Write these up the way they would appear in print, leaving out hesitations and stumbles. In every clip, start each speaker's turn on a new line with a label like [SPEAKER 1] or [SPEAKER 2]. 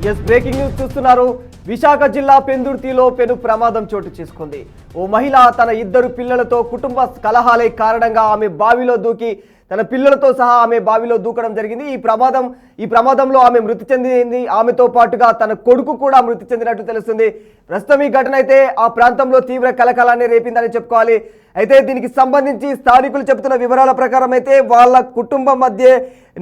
[SPEAKER 1] Breaking news చూస్తున్నారు. విశాఖ జిల్లా పెందుర్తిలో పెను ప్రమాదం చోటు చేసుకుంది. ఓ మహిళ తన ఇద్దరు పిల్లలతో కుటుంబ కలహాలే కారణంగా ఆమె బావిలో దూకి తన పిల్లలతో సహా ఆమె బావిలో దూకడం జరిగింది. ఈ ప్రమాదంలో ఆమె మృతి చెందింది. ఆమెతో పాటుగా తన కొడుకు కూడా మృతి చెందినట్టు తెలుస్తుంది. ప్రస్తుతం ఈ ఘటన అయితే ఆ ప్రాంతంలో తీవ్ర కలకలాన్ని రేపిందని చెప్పుకోవాలి. అయితే దీనికి సంబంధించి స్థానికులు చెబుతున్న వివరాల ప్రకారం అయితే వాళ్ళ కుటుంబం మధ్య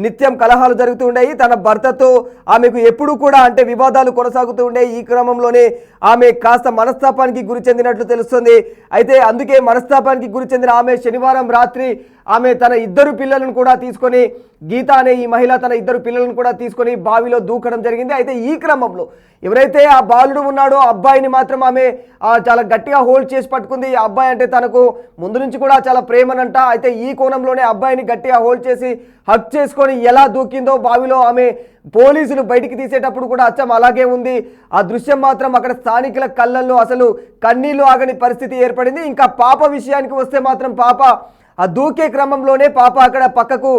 [SPEAKER 1] నిత్యం కలహాలు జరుగుతూ ఉండేవి. తన భర్తతో ఆమెకు ఎప్పుడు కూడా అంటే వివాదాలు కొనసాగుతూ ఉండే. ఈ క్రమంలోనే ఆమె కాస్త మనస్తాపానికి గురి చెందినట్లు తెలుస్తుంది. అయితే అందుకే మనస్తాపానికి గురి చెందిన ఆమె శనివారం రాత్రి ఆమె తన ఇద్దరు పిల్లలను కూడా తీసుకొని, గీత అనే ఈ మహిళ తన ఇద్దరు పిల్లలను కూడా తీసుకొని బావిలో దూకడం జరిగింది. అయితే ఈ క్రమంలో ఎవరైతే ఆ బాలుడు ఉన్నాడో ఆ అబ్బాయిని మాత్రం ఆమె చాలా గట్టిగా హోల్డ్ చేసి పట్టుకుంది. ఆ అబ్బాయి అంటే తనకు ముందు నుంచి కూడా చాలా ప్రేమనంట. అయితే ఈ కోణంలోనే అబ్బాయిని గట్టిగా హోల్డ్ చేసి హక్ చేసుకొని ఎలా దూకిందో బావిలో ఆమె పోలీసులు బయటికి తీసేటప్పుడు కూడా అచ్చం అలాగే ఉంది. ఆ దృశ్యం మాత్రం అక్కడ స్థానికుల కళ్ళల్లో అసలు కన్నీళ్లు ఆగని పరిస్థితి ఏర్పడింది. ఇంకా పాప విషయానికి వస్తే మాత్రం పాప ఆ దూకే క్రమంలోనే పాప అక్కడ పక్కకు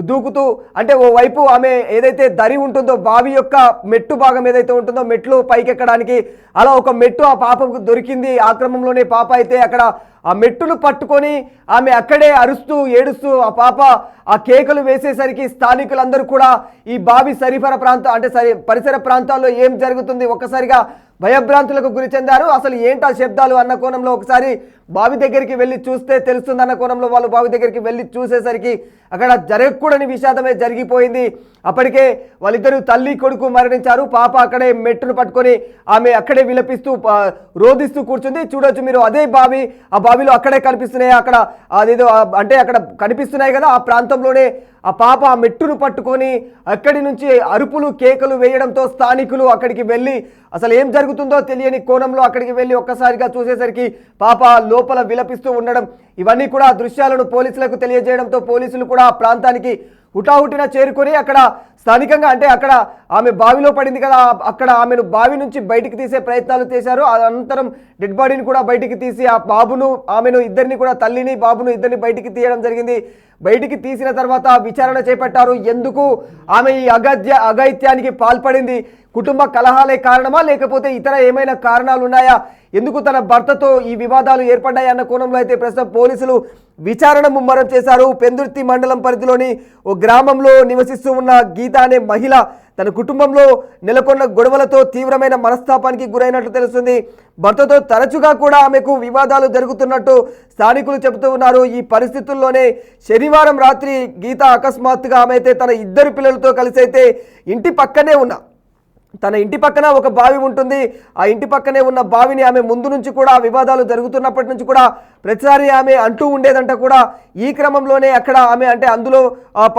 [SPEAKER 1] దూకుతూ అంటే ఓ వైపు ఆమె ఏదైతే దరి ఉంటుందో బావి యొక్క మెట్టు భాగం ఏదైతే ఉంటుందో మెట్లు పైకెక్కడానికి అలా ఒక మెట్టు ఆ పాపకు దొరికింది. ఆ క్రమంలోనే పాప అయితే అక్కడ ఆ మెట్టును పట్టుకొని ఆమె అక్కడే అరుస్తూ ఏడుస్తూ ఆ పాప ఆ కేకలు వేసేసరికి స్థానికులందరూ కూడా ఈ బావి పరిసర ప్రాంతాల్లో ఏం జరుగుతుంది ఒక్కసారిగా భయభ్రాంతులకు గురి చెందారు. అసలు ఏంటా శబ్దాలు అన్న కోణంలో ఒకసారి బావి దగ్గరికి వెళ్ళి చూస్తే తెలుస్తుంది అన్న కోణంలో వాళ్ళు బావి దగ్గరికి వెళ్ళి చూసేసరికి అక్కడ జరగకూడని విషాదమే జరిగిపోయింది. అప్పటికే వాళ్ళిద్దరూ తల్లి కొడుకు మరణించారు. పాప అక్కడే మెట్టును పట్టుకొని ఆమె అక్కడే విలపిస్తూ రోధిస్తూ కూర్చుంది. చూడొచ్చు మీరు అదే బావి, ఆ బావిలో అక్కడే కనిపిస్తున్నాయి. అక్కడ అదేదో అంటే అక్కడ కనిపిస్తున్నాయి కదా, ఆ ప్రాంతంలోనే ఆ పాప ఆ మెట్టును పట్టుకొని అక్కడి నుంచి అరుపులు కేకలు వేయడంతో స్థానికులు అక్కడికి వెళ్ళి అసలు ఏం జరుగుతుందో తెలియని కోణంలో అక్కడికి వెళ్ళి ఒక్కసారిగా చూసేసరికి పాప లోపల విలపిస్తూ ఉండడం, ఇవన్నీ కూడా దృశ్యాలను పోలీసులకు తెలియజేయడంతో పోలీసులు కూడా ఆ ప్రాంతానికి హుటాహుటిన చేరుకొని అక్కడ స్థానికంగా అంటే అక్కడ ఆమె బావిలో పడింది కదా, అక్కడ ఆమెను బావి నుంచి బయటికి తీసే ప్రయత్నాలు చేశారు. అనంతరం డెడ్ బాడీని కూడా బయటికి తీసి ఆ బాబును ఆమెను ఇద్దరిని కూడా తల్లిని బాబును ఇద్దరిని బయటికి తీయడం జరిగింది. బయటికి తీసిన తర్వాత విచారణ చేపట్టారు. ఎందుకు ఆమె ఈ అఘాయిత్యానికి పాల్పడింది, కుటుంబ కలహాలే కారణమా లేకపోతే ఇతర ఏమైనా కారణాలు ఉన్నాయా, ఎందుకు తన భర్తతో ఈ వివాదాలు ఏర్పడ్డాయి అన్న కోణంలో అయితే ప్రస్తుతం పోలీసులు విచారణ ముమ్మరం చేశారు. పెందుర్తి మండలం పరిధిలోని ఓ గ్రామంలో నివసిస్తూ ఉన్న గీత అనే మహిళ తన కుటుంబంలో నెలకొన్న గొడవలతో తీవ్రమైన మనస్తాపానికి గురైనట్లు తెలుస్తుంది. భర్తతో తరచుగా కూడా ఆమెకు వివాదాలు జరుగుతున్నట్టు స్థానికులు చెబుతూ ఉన్నారు. ఈ పరిస్థితుల్లోనే శనివారం రాత్రి గీత అకస్మాత్తుగా ఆమె అయితే తన ఇద్దరు పిల్లలతో కలిసి అయితే తన ఇంటి పక్కన ఒక బావి ఉంటుంది. ఆ ఇంటి పక్కనే ఉన్న బావిని ఆమె ముందు నుంచి కూడా వివాదాలు జరుగుతున్నప్పటి నుంచి కూడా ప్రతిసారి ఆమె అంటూ ఉండేదంట కూడా. ఈ క్రమంలోనే అక్కడ ఆమె అంటే అందులో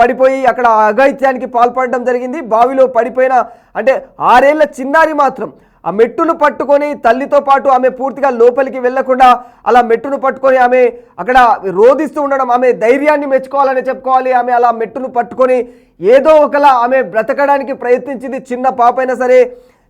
[SPEAKER 1] పడిపోయి అక్కడ అఘాయిత్యానికి పాల్పడడం జరిగింది. బావిలో పడిపోయిన అంటే 6 ఏళ్ల చిన్నారి మాత్రం ఆ మెట్టును పట్టుకొని తల్లితో పాటు ఆమె పూర్తిగా లోపలికి వెళ్లకుండా అలా మెట్టును పట్టుకొని ఆమె అక్కడ రోధిస్తూ ఉండడం ఆమె ధైర్యాన్ని మెచ్చుకోవాలని చెప్పుకోవాలి. ఆమె అలా మెట్టును పట్టుకొని ఏదో ఒకలా ఆమె బ్రతకడానికి ప్రయత్నించింది, చిన్న పాప అయినా సరే.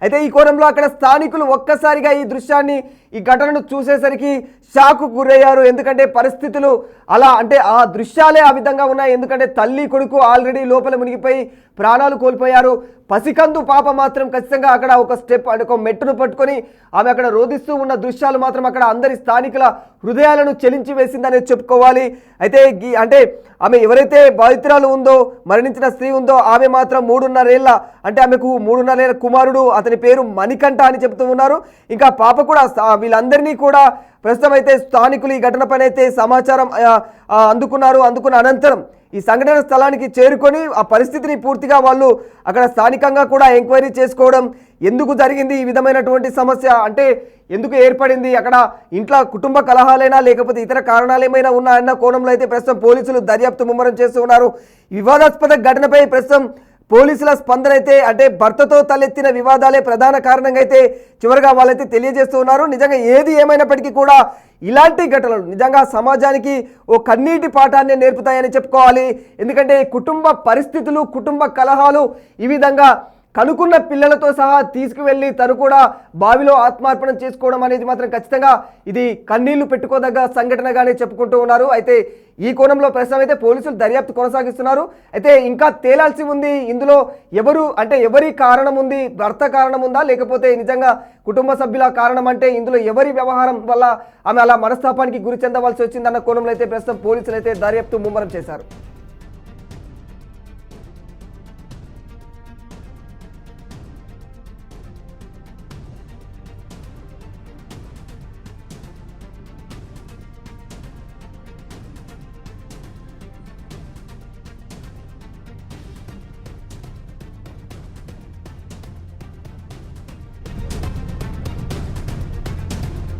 [SPEAKER 1] అయితే ఈ కోణంలో అక్కడ స్థానికులు ఒక్కసారిగా ఈ దృశ్యాన్ని ఈ ఘటనను చూసేసరికి షాకు గురయ్యారు. ఎందుకంటే పరిస్థితులు అలా అంటే ఆ దృశ్యాలే ఆ విధంగా ఉన్నాయి. ఎందుకంటే తల్లి కొడుకు ఆల్రెడీ లోపల మునిగిపోయి ప్రాణాలు కోల్పోయారు. పసికందు పాప మాత్రం ఖచ్చితంగా అక్కడ ఒక స్టెప్ అంటే ఒక మెట్టును పట్టుకొని ఆమె అక్కడ రోధిస్తూ ఉన్న దృశ్యాలు మాత్రం అక్కడ అందరి స్థానికుల హృదయాలను చెలించి వేసిందనే చెప్పుకోవాలి. అయితే అంటే ఆమె ఎవరైతే బాధితురాలు ఉందో, మరణించిన స్త్రీ ఉందో ఆమె మాత్రం 3.5 ఏళ్ళ అంటే ఆమెకు 3.5 ఏళ్ళ కుమారుడు, అతని పేరు మణికంఠ అని చెప్తూ ఉన్నారు. ఇంకా పాప కూడా వీళ్ళందరినీ కూడా ప్రస్తుతం అయితే స్థానికులు ఈ ఘటనపైన అయితే సమాచారం అందుకున్న అనంతరం ఈ సంఘటన స్థలానికి చేరుకొని ఆ పరిస్థితిని పూర్తిగా వాళ్ళు అక్కడ స్థానికంగా కూడా ఎంక్వైరీ చేసుకోవడం, ఎందుకు జరిగింది ఈ విధమైనటువంటి సమస్య అంటే ఎందుకు ఏర్పడింది, అక్కడ ఇంట్లో కుటుంబ కలహాలైనా లేకపోతే ఇతర కారణాలు ఏమైనా ఉన్నాయన్న కోణంలో అయితే ప్రస్తుతం పోలీసులు దర్యాప్తు ముమ్మరం చేస్తూ ఉన్నారు. వివాదాస్పద ఘటనపై ప్రస్తుతం పోలీసుల స్పందన అయితే అంటే భర్తతో తలెత్తిన వివాదాలే ప్రధాన కారణంగా అయితే చివరిగా వాళ్ళైతే తెలియజేస్తూ ఉన్నారు. నిజంగా ఏది ఏమైనప్పటికీ కూడా ఇలాంటి ఘటనలు నిజంగా సమాజానికి ఓ కన్నీటి పాఠాన్ని నేర్పుతాయని చెప్పుకోవాలి. ఎందుకంటే కుటుంబ పరిస్థితులు, కుటుంబ కలహాలు ఈ విధంగా కనుక్కున్న పిల్లలతో సహా తీసుకువెళ్ళి తను కూడా బావిలో ఆత్మార్పణం చేసుకోవడం అనేది మాత్రం ఖచ్చితంగా ఇది కన్నీళ్లు పెట్టుకోదగ్గ సంఘటనగానే చెప్పుకుంటూ ఉన్నారు. అయితే ఈ కోణంలో ప్రస్తుతం అయితే పోలీసులు దర్యాప్తు కొనసాగిస్తున్నారు. అయితే ఇంకా తేలాల్సి ఉంది ఇందులో ఎవరి కారణం ఉంది, భర్త కారణం ఉందా లేకపోతే నిజంగా కుటుంబ సభ్యుల కారణం, అంటే ఇందులో ఎవరి వ్యవహారం వల్ల ఆమె అలా మనస్తాపానికి గురి చెందవలసి వచ్చిందన్న కోణంలో అయితే ప్రస్తుతం పోలీసులు అయితే దర్యాప్తు ముమ్మరం చేశారు.